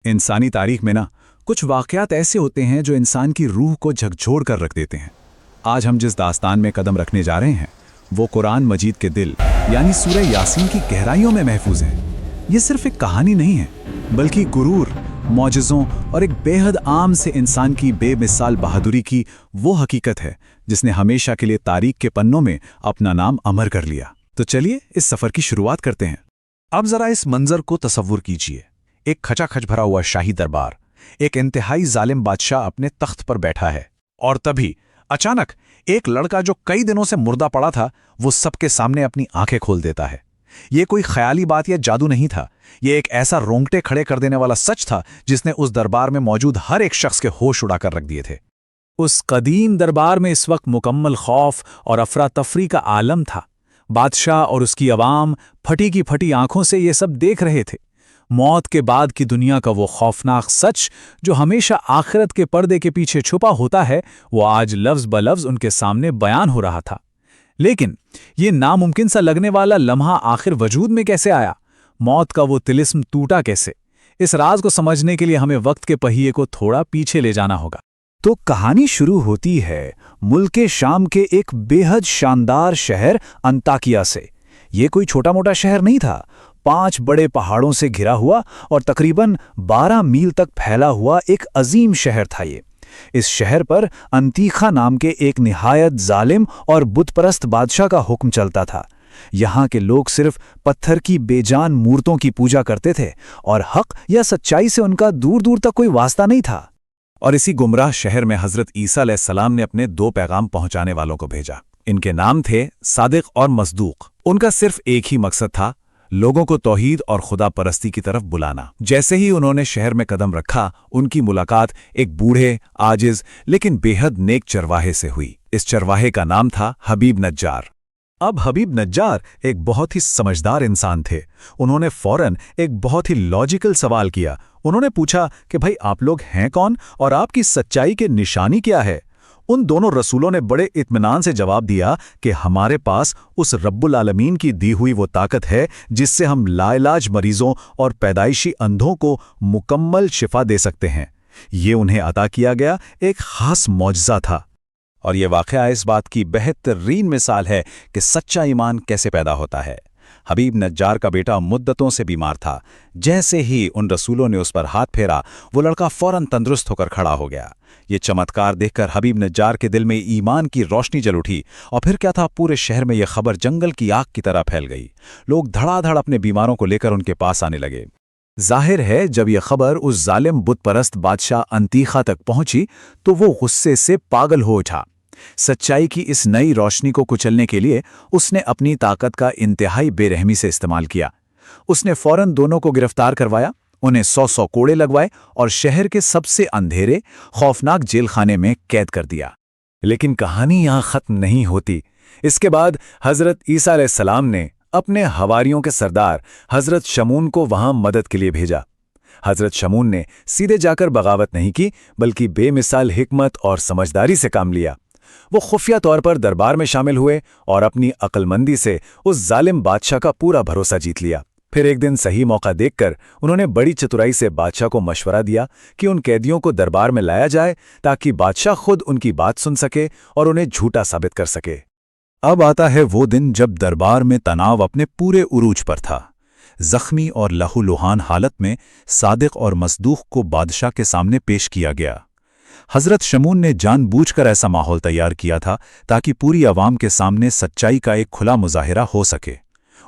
इंसानी तारीख में ना कुछ वाक़यात ऐसे होते हैं जो इंसान की रूह को झकझोर कर रख देते हैं। आज हम जिस दास्तान में कदम रखने जा रहे हैं वो कुरान मजीद के दिल यानी सूरह यासीन की गहराइयों में महफूज है। ये सिर्फ एक कहानी नहीं है बल्कि गुरूर, मौजज़ों और एक बेहद आम से इंसान की बेमिसाल बहादुरी की वो हकीकत है जिसने हमेशा के लिए तारीख के पन्नों में अपना नाम अमर कर लिया। तो चलिए इस सफ़र की शुरुआत करते हैं। अब जरा इस मंजर को तसव्वुर कीजिए। एक खचाखच भरा हुआ शाही दरबार, एक इंतहाई जालिम बादशाह अपने तख्त पर बैठा है, और तभी अचानक एक लड़का जो कई दिनों से मुर्दा पड़ा था वो सबके सामने अपनी आंखें खोल देता है। ये कोई ख्याली बात या जादू नहीं था, ये एक ऐसा रोंगटे खड़े कर देने वाला सच था जिसने उस दरबार में मौजूद हर एक शख्स के होश उड़ाकर रख दिए थे। उस कदीम दरबार में इस वक्त मुकम्मल खौफ और अफरा तफरी का आलम था। बादशाह और उसकी अवाम फटी की फटी आंखों से ये सब देख रहे थे। मौत के बाद की दुनिया का वो खौफनाक सच जो हमेशा आखिरत के पर्दे के पीछे छुपा होता है, वो आज लफ्ज़ ब लफ्ज़ उनके सामने बयान हो रहा था। लेकिन ये नामुमकिन सा लगने वाला लम्हा आखिर वजूद में कैसे आया? मौत का वो तिलिस्म टूटा कैसे? इस राज को समझने के लिए हमें वक्त के पहिए को थोड़ा पीछे ले जाना होगा। तो कहानी शुरू होती है मुल्क शाम के एक बेहद शानदार शहर अंताकिया से। ये कोई छोटा मोटा शहर नहीं था। 5 बड़े पहाड़ों से घिरा हुआ और तकरीबन 12 मील तक फैला हुआ एक अजीम शहर था ये। इस शहर पर अंतीखा नाम के एक निहायत जालिम और बुतपरस्त बादशाह का हुक्म चलता था। यहाँ के लोग सिर्फ पत्थर की बेजान मूर्तों की पूजा करते थे और हक या सच्चाई से उनका दूर दूर तक कोई वास्ता नहीं था। और इसी गुमराह शहर में हज़रत ईसा अलैहिस्सलाम ने अपने 2 पैगाम पहुंचाने वालों को भेजा। इनके नाम थे सादिक और मसदूक। उनका सिर्फ एक ही मकसद था, लोगों को तौहीद और खुदा परस्ती की तरफ बुलाना। जैसे ही उन्होंने शहर में कदम रखा, उनकी मुलाकात एक बूढ़े, आजिज लेकिन बेहद नेक चरवाहे से हुई। इस चरवाहे का नाम था हबीब नज्जार। अब हबीब नज्जार एक बहुत ही समझदार इंसान थे। उन्होंने फौरन एक बहुत ही लॉजिकल सवाल किया। उन्होंने पूछा कि भाई आप लोग हैं कौन और आपकी सच्चाई की निशानी क्या है? उन दोनों रसूलों ने बड़े इत्मीनान से जवाब दिया कि हमारे पास उस रब्बुल आलमीन की दी हुई वो ताकत है जिससे हम लाइलाज मरीजों और पैदाइशी अंधों को मुकम्मल शिफा दे सकते हैं। ये उन्हें अता किया गया एक खास मौजज़ा था। और ये वाक़या इस बात की बेहतरीन मिसाल है कि सच्चा ईमान कैसे पैदा होता है। हबीब नज्जार का बेटा मुद्दतों से बीमार था। जैसे ही उन रसूलों ने उस पर हाथ फेरा, वो लड़का फौरन तंदुरुस्त होकर खड़ा हो गया। ये चमत्कार देखकर हबीब नज्जार के दिल में ईमान की रोशनी जल उठी। और फिर क्या था, पूरे शहर में यह खबर जंगल की आग की तरह फैल गई। लोग धड़ाधड़ अपने बीमारों को लेकर उनके पास आने लगे। जाहिर है जब यह खबर उस जालिम बुतपरस्त बादशाह अंतीखा तक पहुंची तो वो गुस्से से पागल हो उठा। सच्चाई की इस नई रोशनी को कुचलने के लिए उसने अपनी ताकत का इंतहाई बेरहमी से इस्तेमाल किया। उसने फौरन दोनों को गिरफ्तार करवाया, उन्हें 100 कोड़े लगवाए और शहर के सबसे अंधेरे खौफनाक जेल खाने में कैद कर दिया। लेकिन कहानी यहां खत्म नहीं होती। इसके बाद हजरत ईसा अलैहिस्सलाम ने अपने हवारियों के सरदार हजरत शमून को वहां मदद के लिए भेजा। हजरत शमून ने सीधे जाकर बगावत नहीं की बल्कि बेमिसाल हिकमत और समझदारी से काम लिया। वो खुफिया तौर पर दरबार में शामिल हुए और अपनी अक्लमंदी से उस जालिम बादशाह का पूरा भरोसा जीत लिया। फिर एक दिन सही मौका देखकर उन्होंने बड़ी चतुराई से बादशाह को मशवरा दिया कि उन कैदियों को दरबार में लाया जाए ताकि बादशाह खुद उनकी बात सुन सके और उन्हें झूठा साबित कर सके। अब आता है वो दिन जब दरबार में तनाव अपने पूरे उरूज पर था। जख्मी और लहूलुहान हालत में सादिक और मसदूक को बादशाह के सामने पेश किया गया। हजरत शमून ने जानबूझकर ऐसा माहौल तैयार किया था ताकि पूरी आवाम के सामने सच्चाई का एक खुला मुजाहिरा हो सके।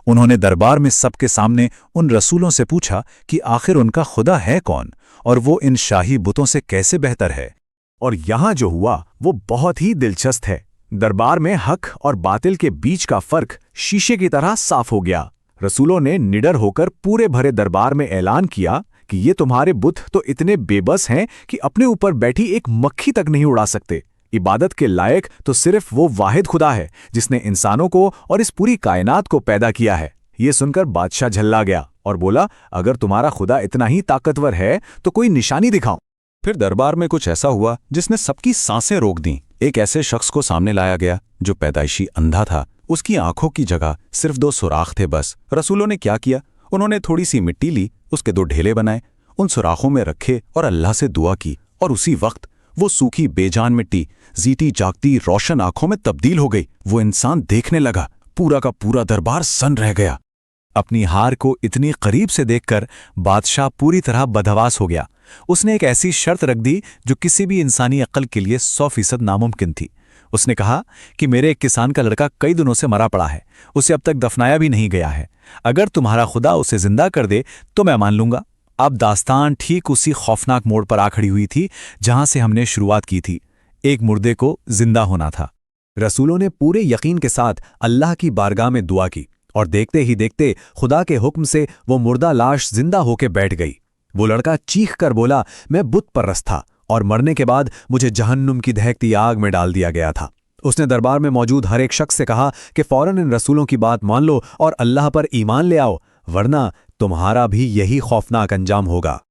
उन्होंने दरबार में सबके सामने उन रसूलों से पूछा कि आखिर उनका खुदा है कौन और वो इन शाही बुतों से कैसे बेहतर है। और यहाँ जो हुआ वो बहुत ही दिलचस्प है। दरबार में हक और बातिल के बीच का फर्क शीशे की तरह साफ हो गया। रसूलों ने निडर होकर पूरे भरे दरबार में ऐलान किया कि ये तुम्हारे बुत तो इतने बेबस हैं कि अपने ऊपर बैठी एक मक्खी तक नहीं उड़ा सकते। इबादत के लायक तो सिर्फ वो वाहिद खुदा है जिसने इंसानों को और इस पूरी कायनात को पैदा किया है। ये सुनकर बादशाह झल्ला गया और बोला, अगर तुम्हारा खुदा इतना ही ताकतवर है तो कोई निशानी दिखाओ। फिर दरबार में कुछ ऐसा हुआ जिसने सबकी सांसें रोक दी। एक ऐसे शख्स को सामने लाया गया जो पैदाइशी अंधा था। उसकी आंखों की जगह सिर्फ 2 सुराख थे बस। रसूलों ने क्या किया, उन्होंने थोड़ी सी मिट्टी ली, उसके 2 ढेले बनाए, उन सुराखों में रखे और अल्लाह से दुआ की, और उसी वक्त वो सूखी बेजान मिट्टी जीती जागती रोशन आंखों में तब्दील हो गई। वो इंसान देखने लगा, पूरा का पूरा दरबार सन्न रह गया। अपनी हार को इतनी करीब से देखकर बादशाह पूरी तरह बदहवास हो गया। उसने एक ऐसी शर्त रख दी जो किसी भी इंसानी अक्ल के लिए 100% नामुमकिन थी। उसने कहा कि मेरे एक किसान का लड़का कई दिनों से मरा पड़ा है, उसे अब तक दफनाया भी नहीं गया है। अगर तुम्हारा खुदा उसे जिंदा कर दे तो मैं मान लूंगा। अब दास्तान ठीक उसी खौफनाक मोड़ पर आ खड़ी हुई थी जहां से हमने शुरुआत की थी। एक मुर्दे को जिंदा होना था। रसूलों ने पूरे यकीन के साथ अल्लाह की बारगाह में दुआ की, और देखते ही देखते खुदा के हुक्म से वो मुर्दा लाश जिंदा होके बैठ गई। वो लड़का चीख कर बोला, मैं बुत परस्त था और मरने के बाद मुझे जहन्नुम की दहकती आग में डाल दिया गया था। उसने दरबार में मौजूद हर एक शख्स से कहा कि फौरन इन रसूलों की बात मान लो और अल्लाह पर ईमान ले आओ, वरना तुम्हारा भी यही खौफनाक अंजाम होगा।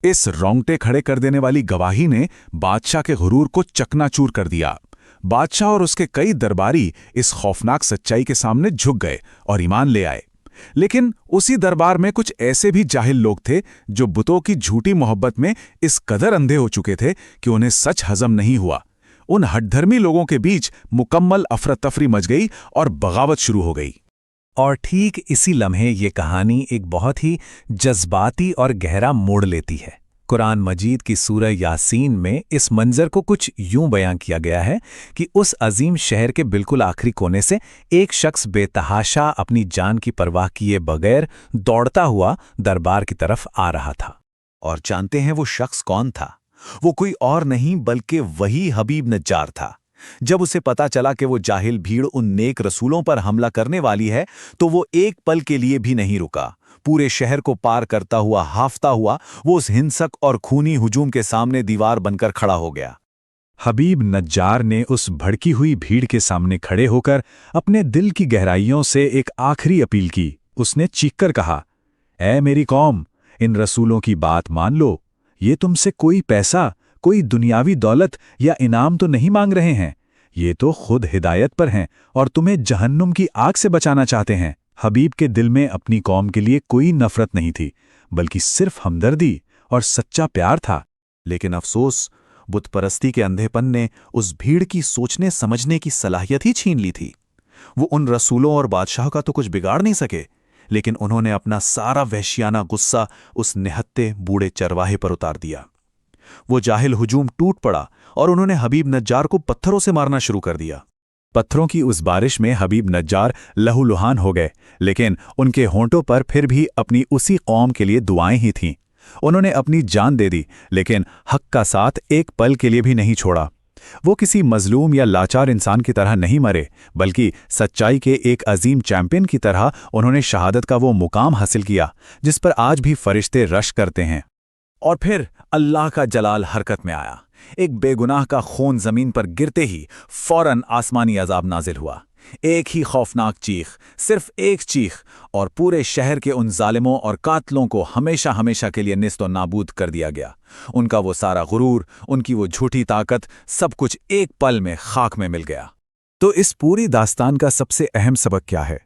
इस रोंगटे खड़े कर देने वाली गवाही ने बादशाह के गुरूर को चकनाचूर कर दिया। बादशाह और उसके कई दरबारी इस खौफनाक सच्चाई के सामने झुक गए और ईमान ले आए। लेकिन उसी दरबार में कुछ ऐसे भी जाहिल लोग थे जो बुतों की झूठी मोहब्बत में इस कदर अंधे हो चुके थे कि उन्हें सच हजम नहीं हुआ। उन हठधर्मी लोगों के बीच मुकम्मल अफरा-तफरी मच गई और बगावत शुरू हो गई। और ठीक इसी लम्हे ये कहानी एक बहुत ही जज्बाती और गहरा मोड़ लेती है। कुरान मजीद की सूरह यासीन में इस मंजर को कुछ यूं बयां किया गया है कि उस अजीम शहर के बिल्कुल आखिरी कोने से एक शख्स बेतहाशा अपनी जान की परवाह किए बगैर दौड़ता हुआ दरबार की तरफ आ रहा था। और जानते हैं वो शख्स कौन था? वो कोई और नहीं बल्कि वही हबीब नज्जार था। जब उसे पता चला कि वो जाहिल भीड़ उन नेक रसूलों पर हमला करने वाली है तो वो एक पल के लिए भी नहीं रुका। पूरे शहर को पार करता हुआ, हाफता हुआ, वो उस हिंसक और खूनी हुजूम के सामने दीवार बनकर खड़ा हो गया। हबीब नज्जार ने उस भड़की हुई भीड़ के सामने खड़े होकर अपने दिल की गहराइयों से एक आखिरी अपील की। उसने चीखकर कहा, ऐ मेरी कौम, इन रसूलों की बात मान लो। ये तुमसे कोई पैसा, कोई दुनियावी दौलत या इनाम तो नहीं मांग रहे हैं। ये तो खुद हिदायत पर हैं और तुम्हें जहन्नुम की आग से बचाना चाहते हैं। हबीब के दिल में अपनी कौम के लिए कोई नफरत नहीं थी, बल्कि सिर्फ हमदर्दी और सच्चा प्यार था। लेकिन अफसोस, बुत परस्ती के अंधेपन ने उस भीड़ की सोचने समझने की सलाहियत ही छीन ली थी। वो उन रसूलों और बादशाह का तो कुछ बिगाड़ नहीं सके, लेकिन उन्होंने अपना सारा वहशियाना गुस्सा उस निहत्ते बूढ़े चरवाहे पर उतार दिया। वो जाहिल हुजूम टूट पड़ा और उन्होंने हबीब नज्जार को पत्थरों से मारना शुरू कर दिया। पत्थरों की उस बारिश में हबीब नज्जार लहूलुहान हो गए, लेकिन उनके होंठों पर फिर भी अपनी उसी कौम के लिए दुआएं ही थीं। उन्होंने अपनी जान दे दी, लेकिन हक का साथ एक पल के लिए भी नहीं छोड़ा। वो किसी मजलूम या लाचार इंसान की तरह नहीं मरे, बल्कि सच्चाई के एक अजीम चैंपियन की तरह उन्होंने शहादत का वो मुकाम हासिल किया जिस पर आज भी फरिश्ते रश करते हैं। और फिर अल्लाह का जलाल हरकत में आया। एक बेगुनाह का खून जमीन पर गिरते ही फौरन आसमानी अजाब नाजिल हुआ। एक ही खौफनाक चीख, सिर्फ एक चीख, और पूरे शहर के उन जालिमों और कातलों को हमेशा हमेशा के लिए निस्त और नाबूद कर दिया गया। उनका वो सारा गुरूर, उनकी वो झूठी ताकत, सब कुछ एक पल में खाक में मिल गया। तो इस पूरी दास्तान का सबसे अहम सबक क्या है?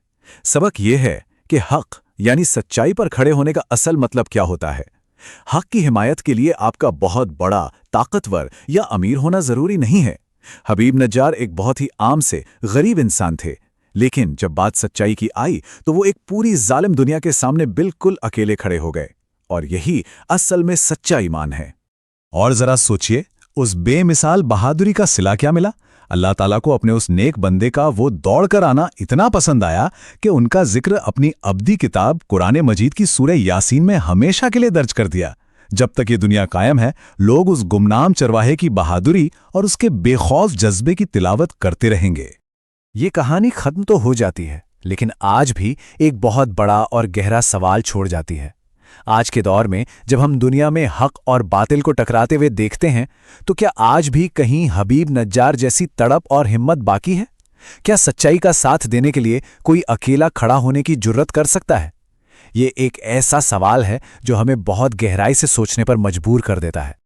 सबक ये है कि हक यानी सच्चाई पर खड़े होने का असल मतलब क्या होता है। हक की हिमायत के लिए आपका बहुत बड़ा, ताकतवर या अमीर होना जरूरी नहीं है। हबीब नज्जार एक बहुत ही आम से गरीब इंसान थे, लेकिन जब बात सच्चाई की आई तो वो एक पूरी जालिम दुनिया के सामने बिल्कुल अकेले खड़े हो गए। और यही असल में सच्चा ईमान है। और जरा सोचिए, उस बेमिसाल बहादुरी का सिला क्या मिला? अल्लाह ताला को अपने उस नेक बंदे का वो दौड़ कर आना इतना पसंद आया कि उनका जिक्र अपनी अब्दी किताब कुरान मजीद की सूरह यासीन में हमेशा के लिए दर्ज कर दिया। जब तक ये दुनिया कायम है, लोग उस गुमनाम चरवाहे की बहादुरी और उसके बेखौफ जज्बे की तिलावत करते रहेंगे। ये कहानी खत्म तो हो जाती है, लेकिन आज भी एक बहुत बड़ा और गहरा सवाल छोड़ जाती है। आज के दौर में जब हम दुनिया में हक और बातिल को टकराते हुए देखते हैं, तो क्या आज भी कहीं हबीब नज्जार जैसी तड़प और हिम्मत बाकी है? क्या सच्चाई का साथ देने के लिए कोई अकेला खड़ा होने की जुर्रत कर सकता है? ये एक ऐसा सवाल है जो हमें बहुत गहराई से सोचने पर मजबूर कर देता है।